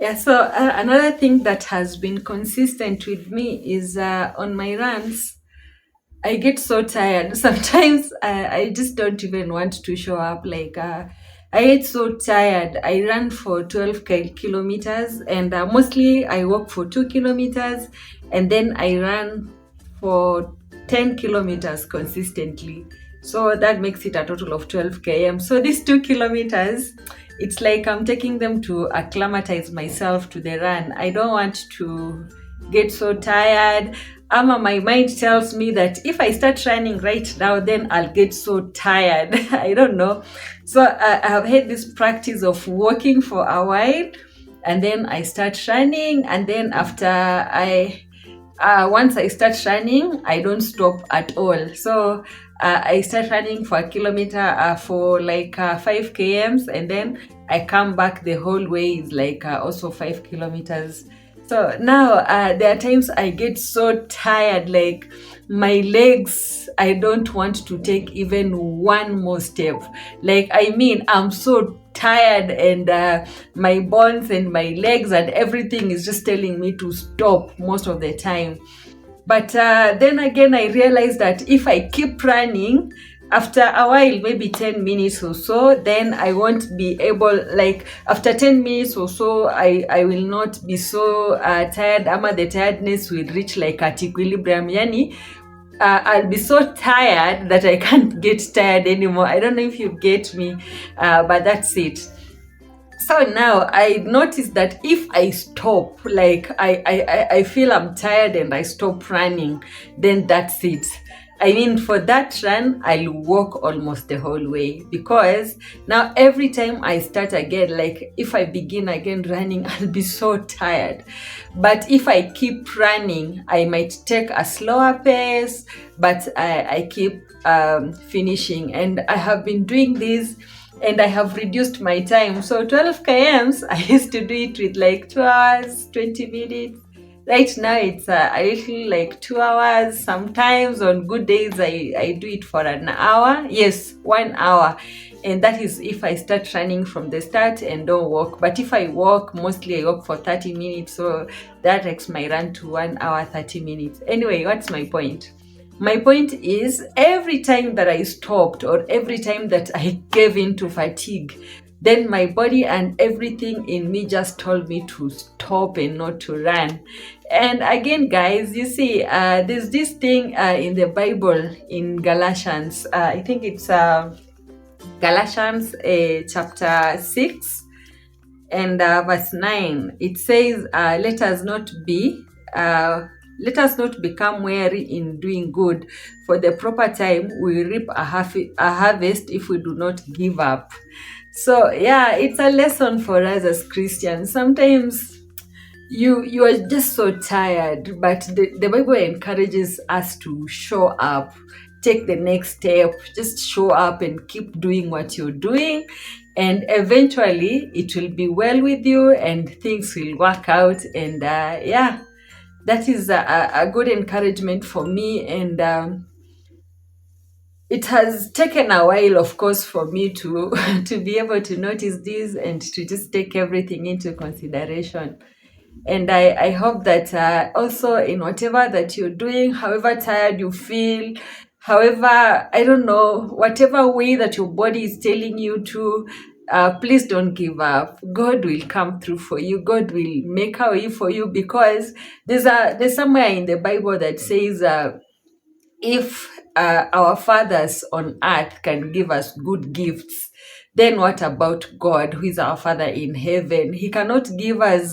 Yeah, so another thing that has been consistent with me is on my runs, I get so tired. Sometimes I just don't even want to show up. I get so tired. I run for 12 kilometers, and mostly I walk for 2 kilometers, and then I run for 10 kilometers consistently. So that makes it a total of 12 km. So these 2 kilometers, it's like I'm taking them to acclimatize myself to the run. I don't want to get so tired. My mind tells me that if I start running right now, then I'll get so tired. I don't know. So I have had this practice of walking for a while, and then I start running, and then after once I start running, I don't stop at all. So I start running for a kilometer for like 5 kms, and then I come back the whole way is like also 5 kilometers. So now there are times I get so tired, like my legs, I don't want to take even one more step. Like, I mean, I'm so tired, and my bones and my legs and everything is just telling me to stop most of the time. But then again, I realized that if I keep running, after a while, maybe 10 minutes or so, then I won't be able, like after 10 minutes or so, I will not be so tired. The tiredness will reach like at equilibrium. Yani, I'll be so tired that I can't get tired anymore. I don't know if you get me, but that's it. So now I noticed that if I stop, like I feel I'm tired and I stop running, then that's it. I mean, for that run, I'll walk almost the whole way, because now every time I start again, like if I begin again running, I'll be so tired. But if I keep running, I might take a slower pace, but I keep finishing. And I have been doing this, and I have reduced my time. So 12 kms, I used to do it with like 2 hours, 20 minutes. Right now, it's a little like 2 hours. Sometimes on good days, I do it for an hour. Yes, 1 hour. And that is if I start running from the start and don't walk. But if I walk, mostly I walk for 30 minutes. So that takes my run to 1 hour, 30 minutes. Anyway, what's my point? My point is, every time that I stopped, or every time that I gave in to fatigue, then my body and everything in me just told me to stop and not to run. And again, guys, you see, there's this thing in the Bible in Galatians. I think it's Galatians chapter 6 and verse 9. It says, let us not become weary in doing good. For the proper time, we reap a harvest if we do not give up. So yeah, it's a lesson for us as Christians. Sometimes you are just so tired, but the Bible encourages us to show up, take the next step, just show up and keep doing what you're doing, and eventually it will be well with you and things will work out. And yeah, that is a good encouragement for me. And it has taken a while, of course, for me to to be able to notice this and to just take everything into consideration. And I hope that also in whatever that you're doing, however tired you feel, however, I don't know, whatever way that your body is telling you to, please don't give up. God will come through for you. God will make a way for you, because there's somewhere in the Bible that says, if our fathers on earth can give us good gifts, then what about God, who is our Father in heaven? He cannot give us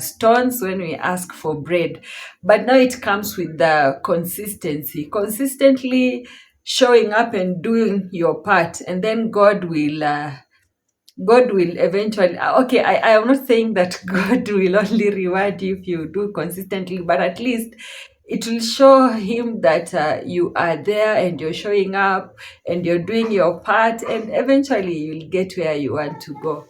stones when we ask for bread. But now it comes with the consistency, consistently showing up and doing your part, and then God will eventually, okay, I am not saying that God will only reward you if you do consistently, but at least it will show him that you are there and you're showing up and you're doing your part, and eventually you'll get where you want to go.